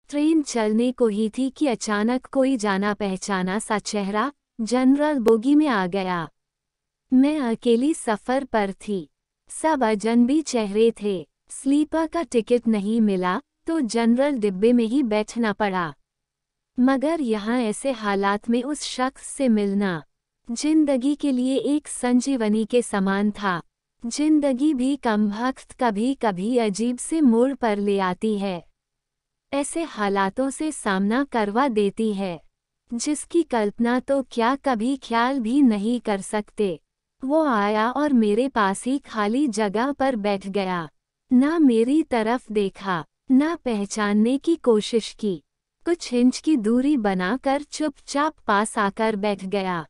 Train चलने को ही थी कि अचानक कोई जाना पहचाना सा चेहरा जनरल बोगी में आ गया। मैं अकेली सफर पर थी। सब अजनबी चेहरे थे। स्लीपर का टिकट नहीं मिला तो जनरल डिब्बे में ही बैठना पड़ा। मगर यहाँ ऐसे हालात में उस शख्स से मिलना जिंदगी के लिए एक संजीवनी के समान था। जिंदगी भी कमबख्त कभी कभी अजीब से मोड़ पर ले आती है। ऐसे हालातों से सामना करवा देती है जिसकी कल्पना तो क्या कभी ख्याल भी नहीं कर सकते। वो आया और मेरे पास ही खाली जगह पर बैठ गया। ना मेरी तरफ देखा, ना पहचानने की कोशिश की। कुछ इंच की दूरी बनाकर चुपचाप पास आकर बैठ गया।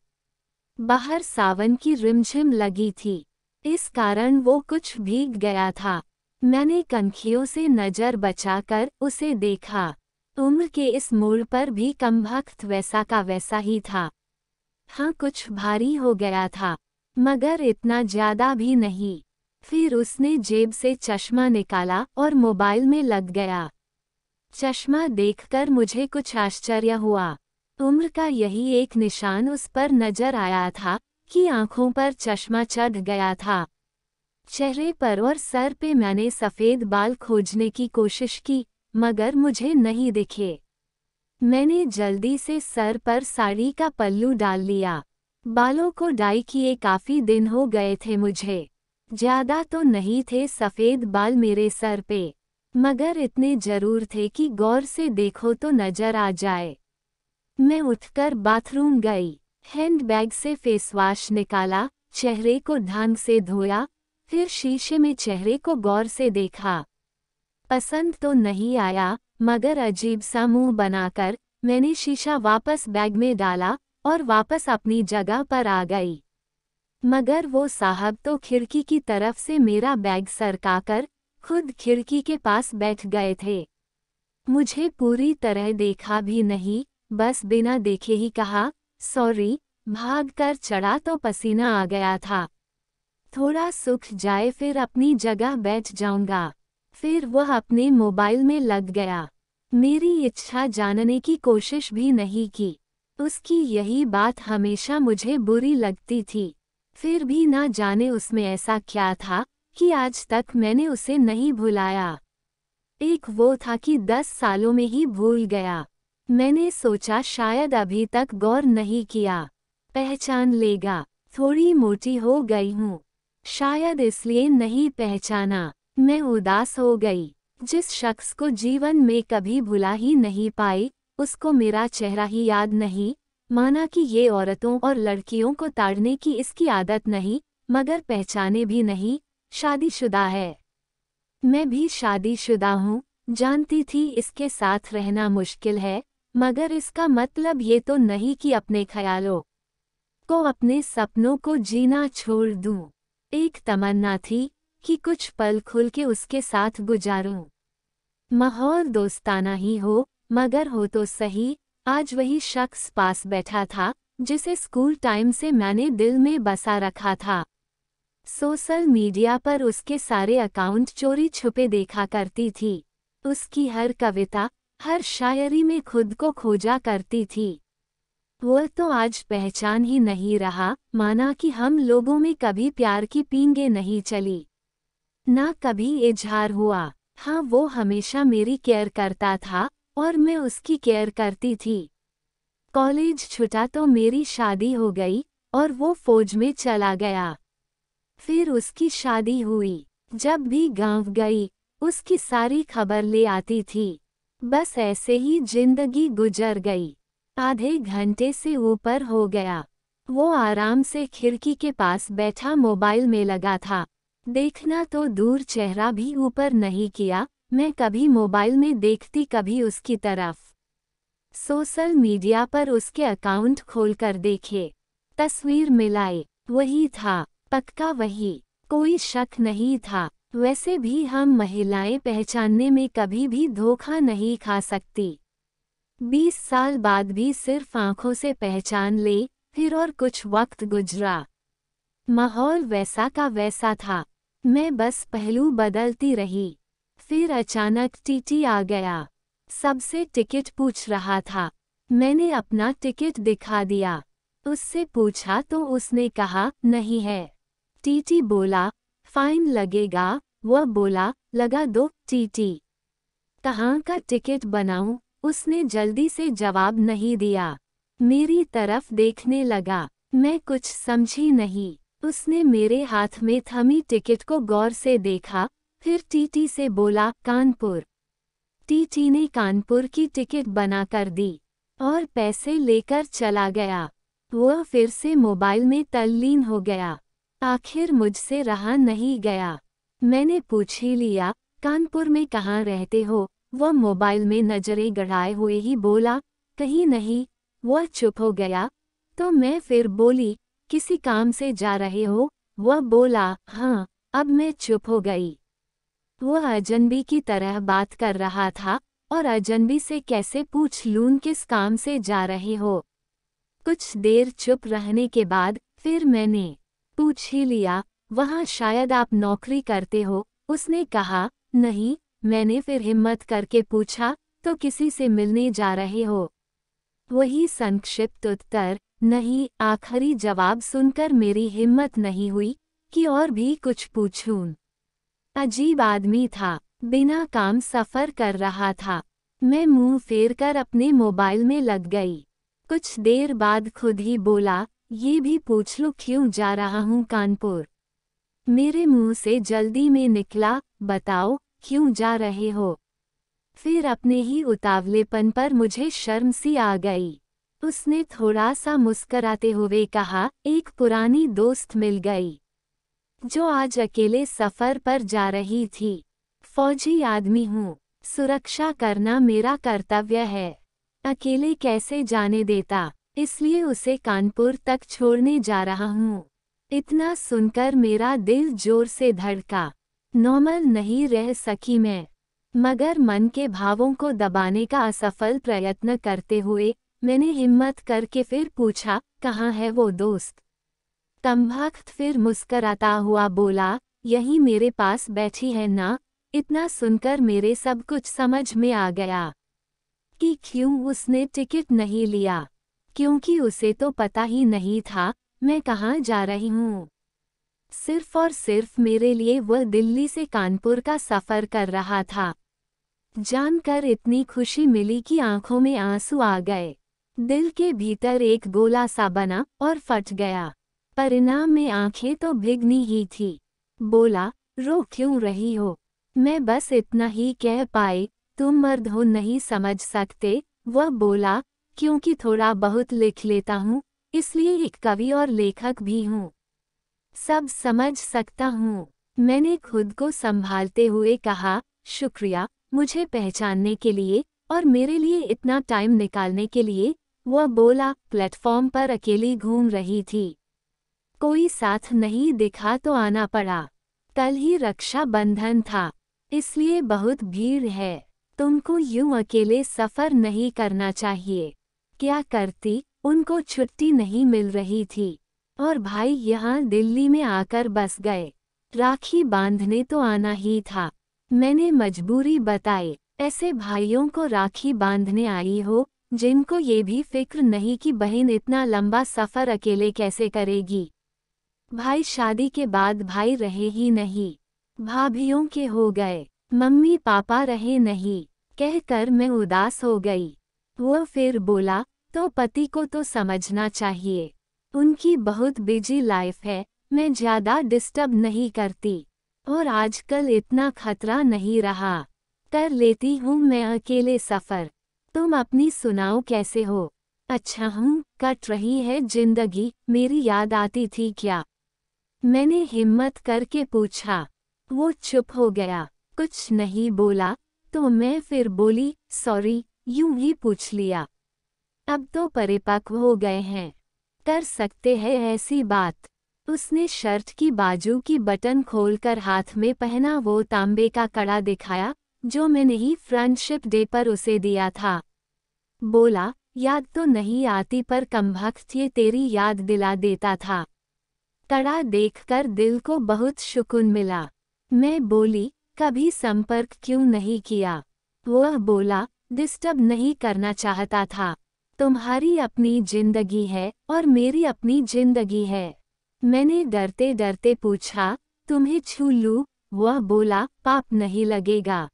बाहर सावन की रिमझिम लगी थी, इस कारण वो कुछ भीग गया था। मैंने कनखियों से नजर बचाकर उसे देखा। उम्र के इस मोड़ पर भी कमबख्त वैसा का वैसा ही था। हाँ, कुछ भारी हो गया था, मगर इतना ज्यादा भी नहीं। फिर उसने जेब से चश्मा निकाला और मोबाइल में लग गया। चश्मा देखकर मुझे कुछ आश्चर्य हुआ। उम्र का यही एक निशान उस पर नजर आया था कि आंखों पर चश्मा चढ़ गया था। चेहरे पर और सर पे मैंने सफ़ेद बाल खोजने की कोशिश की, मगर मुझे नहीं दिखे। मैंने जल्दी से सर पर साड़ी का पल्लू डाल लिया। बालों को डाई किए काफ़ी दिन हो गए थे मुझे। ज़्यादा तो नहीं थे सफ़ेद बाल मेरे सर पे, मगर इतने जरूर थे कि गौर से देखो तो नजर आ जाए। मैं उठकर बाथरूम गई। हैंडबैग से फेसवॉश निकाला, चेहरे को ढंग से धोया, फिर शीशे में चेहरे को गौर से देखा। पसंद तो नहीं आया, मगर अजीब सा मुंह बनाकर मैंने शीशा वापस बैग में डाला और वापस अपनी जगह पर आ गई। मगर वो साहब तो खिड़की की तरफ से मेरा बैग सरकाकर खुद खिड़की के पास बैठ गए थे। मुझे पूरी तरह देखा भी नहीं, बस बिना देखे ही कहा, सॉरी। भागकर चढ़ा तो पसीना आ गया था। थोड़ा सूख जाए फिर अपनी जगह बैठ जाऊंगा। फिर वह अपने मोबाइल में लग गया। मेरी इच्छा जानने की कोशिश भी नहीं की। उसकी यही बात हमेशा मुझे बुरी लगती थी। फिर भी ना जाने उसमें ऐसा क्या था कि आज तक मैंने उसे नहीं भुलाया। एक वो था कि 10 सालों में ही भूल गया। मैंने सोचा शायद अभी तक गौर नहीं किया, पहचान लेगा। थोड़ी मोटी हो गई हूँ, शायद इसलिए नहीं पहचाना। मैं उदास हो गई। जिस शख्स को जीवन में कभी भुला ही नहीं पाई, उसको मेरा चेहरा ही याद नहीं। माना कि ये औरतों और लड़कियों को ताड़ने की इसकी आदत नहीं, मगर पहचाने भी नहीं। शादीशुदा है, मैं भी शादीशुदा हूँ। जानती थी इसके साथ रहना मुश्किल है, मगर इसका मतलब ये तो नहीं कि अपने ख्यालों को, अपने सपनों को जीना छोड़ दूँ। एक तमन्ना थी कि कुछ पल खुल के उसके साथ गुजारूं। माहौल दोस्ताना ही हो, मगर हो तो सही। आज वही शख्स पास बैठा था जिसे स्कूल टाइम से मैंने दिल में बसा रखा था। सोशल मीडिया पर उसके सारे अकाउंट चोरी छुपे देखा करती थी। उसकी हर कविता, हर शायरी में खुद को खोजा करती थी। वो तो आज पहचान ही नहीं रहा। माना कि हम लोगों में कभी प्यार की पींगे नहीं चली, ना कभी इजहार हुआ। हाँ, वो हमेशा मेरी केयर करता था और मैं उसकी केयर करती थी। कॉलेज छूटा तो मेरी शादी हो गई और वो फौज में चला गया। फिर उसकी शादी हुई। जब भी गांव गई, उसकी सारी खबर ले आती थी। बस ऐसे ही जिंदगी गुजर गई। आधे घंटे से ऊपर हो गया। वो आराम से खिड़की के पास बैठा मोबाइल में लगा था। देखना तो दूर, चेहरा भी ऊपर नहीं किया। मैं कभी मोबाइल में देखती, कभी उसकी तरफ। सोशल मीडिया पर उसके अकाउंट खोलकर देखे, तस्वीर मिलाए, वही था, पक्का वही। कोई शक नहीं था। वैसे भी हम महिलाएं पहचानने में कभी भी धोखा नहीं खा सकती। 20 साल बाद भी सिर्फ आंखों से पहचान ले। फिर और कुछ वक्त गुजरा, माहौल वैसा का वैसा था। मैं बस पहलू बदलती रही। फिर अचानक टीटी आ गया। सबसे टिकट पूछ रहा था। मैंने अपना टिकट दिखा दिया। उससे पूछा तो उसने कहा नहीं है। टीटी बोला फाइन लगेगा। वह बोला लगा दो टीटी। कहाँ का टिकट बनाऊं? उसने जल्दी से जवाब नहीं दिया। मेरी तरफ देखने लगा। मैं कुछ समझी नहीं। उसने मेरे हाथ में थमी टिकट को गौर से देखा, फिर टीटी से बोला कानपुर। टीटी ने कानपुर की टिकट बना कर दी और पैसे लेकर चला गया। वह फिर से मोबाइल में तल्लीन हो गया। आखिर मुझसे रहा नहीं गया। मैंने पूछ ही लिया कानपुर में कहाँ रहते हो? वह मोबाइल में नजरें गड़ाए हुए ही बोला कहीं नहीं। वह चुप हो गया तो मैं फिर बोली किसी काम से जा रहे हो? वह बोला हाँ। अब मैं चुप हो गई। वह अजनबी की तरह बात कर रहा था और अजनबी से कैसे पूछ लूं किस काम से जा रहे हो। कुछ देर चुप रहने के बाद फिर मैंने पूछ ही लिया वहाँ शायद आप नौकरी करते हो? उसने कहा नहीं। मैंने फिर हिम्मत करके पूछा तो किसी से मिलने जा रहे हो? वही संक्षिप्त उत्तर नहीं। आखिरी जवाब सुनकर मेरी हिम्मत नहीं हुई कि और भी कुछ पूछूं। अजीब आदमी था। बिना काम सफर कर रहा था। मैं मुंह फेर कर अपने मोबाइल में लग गई। कुछ देर बाद खुद ही बोला ये भी पूछ लो क्यों जा रहा हूँ कानपुर। मेरे मुंह से जल्दी में निकला बताओ क्यों जा रहे हो। फिर अपने ही उतावलेपन पर मुझे शर्म सी आ गई। उसने थोड़ा सा मुस्कराते हुए कहा एक पुरानी दोस्त मिल गई जो आज अकेले सफर पर जा रही थी। फौजी आदमी हूँ। सुरक्षा करना मेरा कर्तव्य है। अकेले कैसे जाने देता, इसलिए उसे कानपुर तक छोड़ने जा रहा हूँ। इतना सुनकर मेरा दिल जोर से धड़का। नॉर्मल नहीं रह सकी मैं, मगर मन के भावों को दबाने का असफल प्रयत्न करते हुए मैंने हिम्मत करके फिर पूछा कहाँ है वो दोस्त। तंभक्त फिर मुस्कराता हुआ बोला यही मेरे पास बैठी है ना। इतना सुनकर मेरे सब कुछ समझ में आ गया कि क्यों उसने टिकट नहीं लिया, क्योंकि उसे तो पता ही नहीं था मैं कहाँ जा रही हूँ। सिर्फ और सिर्फ मेरे लिए वह दिल्ली से कानपुर का सफ़र कर रहा था। जानकर इतनी खुशी मिली कि आंखों में आंसू आ गए। दिल के भीतर एक गोला सा बना और फट गया। परिणाम में आंखें तो भीगनी ही थी। बोला रो क्यों रही हो? मैं बस इतना ही कह पाई तुम मर्द हो नहीं समझ सकते। वह बोला क्योंकि थोड़ा बहुत लिख लेता हूँ, इसलिए एक कवि और लेखक भी हूँ। सब समझ सकता हूँ। मैंने खुद को संभालते हुए कहा शुक्रिया मुझे पहचानने के लिए और मेरे लिए इतना टाइम निकालने के लिए। वह बोला प्लेटफॉर्म पर अकेली घूम रही थी, कोई साथ नहीं दिखा तो आना पड़ा। कल ही रक्षाबंधन था, इसलिए बहुत भीड़ है। तुमको यूं अकेले सफ़र नहीं करना चाहिए। क्या करती, उनको छुट्टी नहीं मिल रही थी और भाई यहाँ दिल्ली में आकर बस गए। राखी बांधने तो आना ही था। मैंने मजबूरी बताई ऐसे भाइयों को राखी बांधने आई हो जिनको ये भी फिक्र नहीं कि बहन इतना लंबा सफ़र अकेले कैसे करेगी। भाई शादी के बाद भाई रहे ही नहीं, भाभियों के हो गए, मम्मी पापा रहे नहीं। कहकर मैं उदास हो गई। वो फिर बोला तो पति को तो समझना चाहिए, उनकी बहुत बिजी लाइफ है, मैं ज़्यादा डिस्टर्ब नहीं करती और आजकल इतना खतरा नहीं रहा, कर लेती हूँ मैं अकेले सफ़र। तुम अपनी सुनाओ कैसे हो? अच्छा हूँ, कट रही है जिंदगी। मेरी याद आती थी क्या? मैंने हिम्मत करके पूछा। वो चुप हो गया, कुछ नहीं बोला। तो मैं फिर बोली सॉरी, यूं ही पूछ लिया। अब तो परिपक्व हो गए हैं, कर सकते हैं ऐसी बात। उसने शर्ट की बाजू की बटन खोलकर हाथ में पहना वो तांबे का कड़ा दिखाया जो मैंने ही फ्रेंडशिप डे पर उसे दिया था। बोला याद तो नहीं आती पर कमबख्त ये तेरी याद दिला देता था। कड़ा देखकर दिल को बहुत सुकून मिला। मैं बोली कभी संपर्क क्यों नहीं किया? वह बोला डिस्टर्ब नहीं करना चाहता था। तुम्हारी अपनी जिंदगी है और मेरी अपनी जिंदगी है। मैंने डरते डरते पूछा, तुम्हें छू लूं? वह बोला, पाप नहीं लगेगा।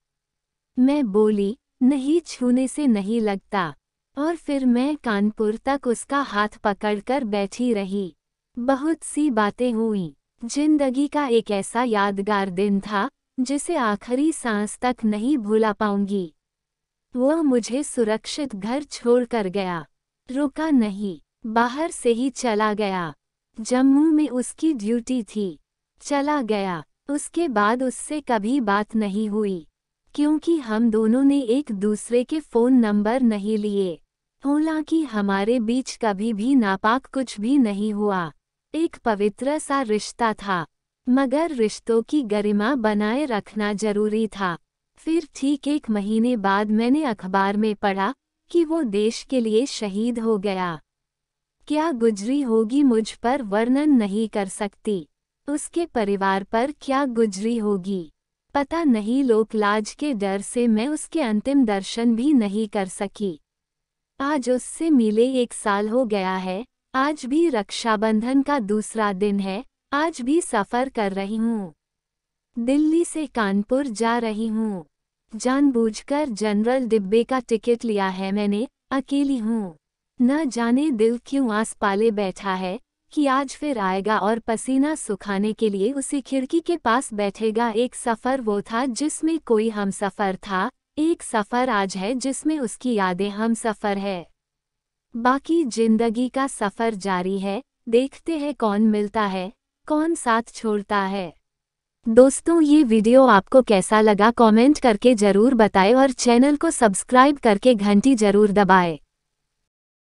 मैं बोली, नहीं, छूने से नहीं लगता। और फिर मैं कानपुर तक उसका हाथ पकड़कर बैठी रही। बहुत सी बातें हुईं। जिंदगी का एक ऐसा यादगार दिन था जिसे आखिरी सांस तक नहीं भूला पाऊंगी। वह मुझे सुरक्षित घर छोड़कर गया। रुका नहीं, बाहर से ही चला गया। जम्मू में उसकी ड्यूटी थी। चला गया। उसके बाद उससे कभी बात नहीं हुई, क्योंकि हम दोनों ने एक दूसरे के फ़ोन नंबर नहीं लिए। हालांकि हमारे बीच कभी भी नापाक कुछ भी नहीं हुआ। एक पवित्र सा रिश्ता था, मगर रिश्तों की गरिमा बनाए रखना जरूरी था। फिर ठीक 1 महीने बाद मैंने अखबार में पढ़ा कि वो देश के लिए शहीद हो गया। क्या गुजरी होगी मुझ पर वर्णन नहीं कर सकती। उसके परिवार पर क्या गुजरी होगी पता नहीं। लोकलाज के डर से मैं उसके अंतिम दर्शन भी नहीं कर सकी। आज उससे मिले 1 साल हो गया है। आज भी रक्षाबंधन का दूसरा दिन है। आज भी सफ़र कर रही हूँ। दिल्ली से कानपुर जा रही हूँ। जानबूझकर जनरल डिब्बे का टिकट लिया है मैंने। अकेली हूँ। न जाने दिल क्यों आस पाले बैठा है कि आज फिर आएगा और पसीना सुखाने के लिए उसी खिड़की के पास बैठेगा। एक सफ़र वो था जिसमें कोई हम सफ़र था। एक सफ़र आज है जिसमें उसकी यादें हम सफ़र है। बाकी जिंदगी का सफ़र जारी है। देखते हैं कौन मिलता है, कौन साथ छोड़ता है। दोस्तों, ये वीडियो आपको कैसा लगा कमेंट करके ज़रूर बताएं और चैनल को सब्सक्राइब करके घंटी ज़रूर दबाएं।